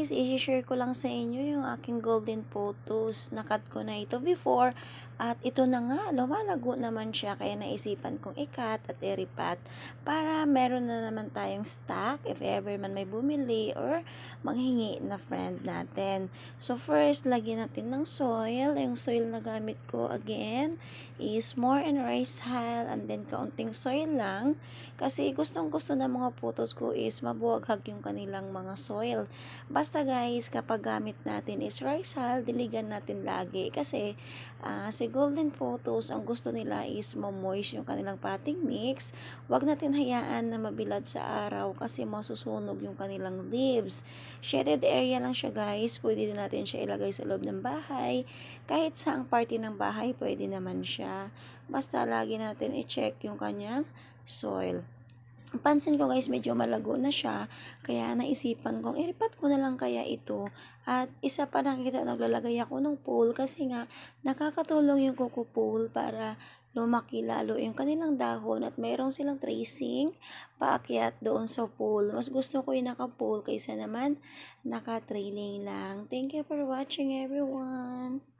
guys, i-share ko lang sa inyo yung aking golden photos. Nakat ko na ito before at ito na nga, lumalago naman siya kaya naisipan kong ikat at iripat para meron na naman tayong stock if ever man may bumili or manghingi na friend natin. So first, lagyan natin ng soil. Yung soil na gamit ko again is more and rice hull and then kaunting soil lang kasi gustong gusto ng mga photos ko is mabuwaghag yung kanilang mga soil. Basta guys, kapag gamit natin is rice hull, diligan natin lagi kasi si Golden Photos, ang gusto nila is ma-moist yung kanilang potting mix. Huwag natin hayaan na mabilad sa araw kasi masusunog yung kanilang leaves. Shaded area lang siya guys, pwede din natin siya ilagay sa loob ng bahay. Kahit saang party ng bahay, pwede naman siya. Basta lagi natin i-check yung kanyang soil. Pansin ko guys, medyo malago na siya, kaya naisipan kong iripat ko na lang kaya ito. At isa pa lang ito, naglalagay ako ng pole kasi nga nakakatulong yung coco pole para lumaki lalo yung kanilang dahon at mayroong silang tracing paakyat doon sa pole. Mas gusto ko yung naka-pole kaysa naman naka-trailing lang. Thank you for watching everyone.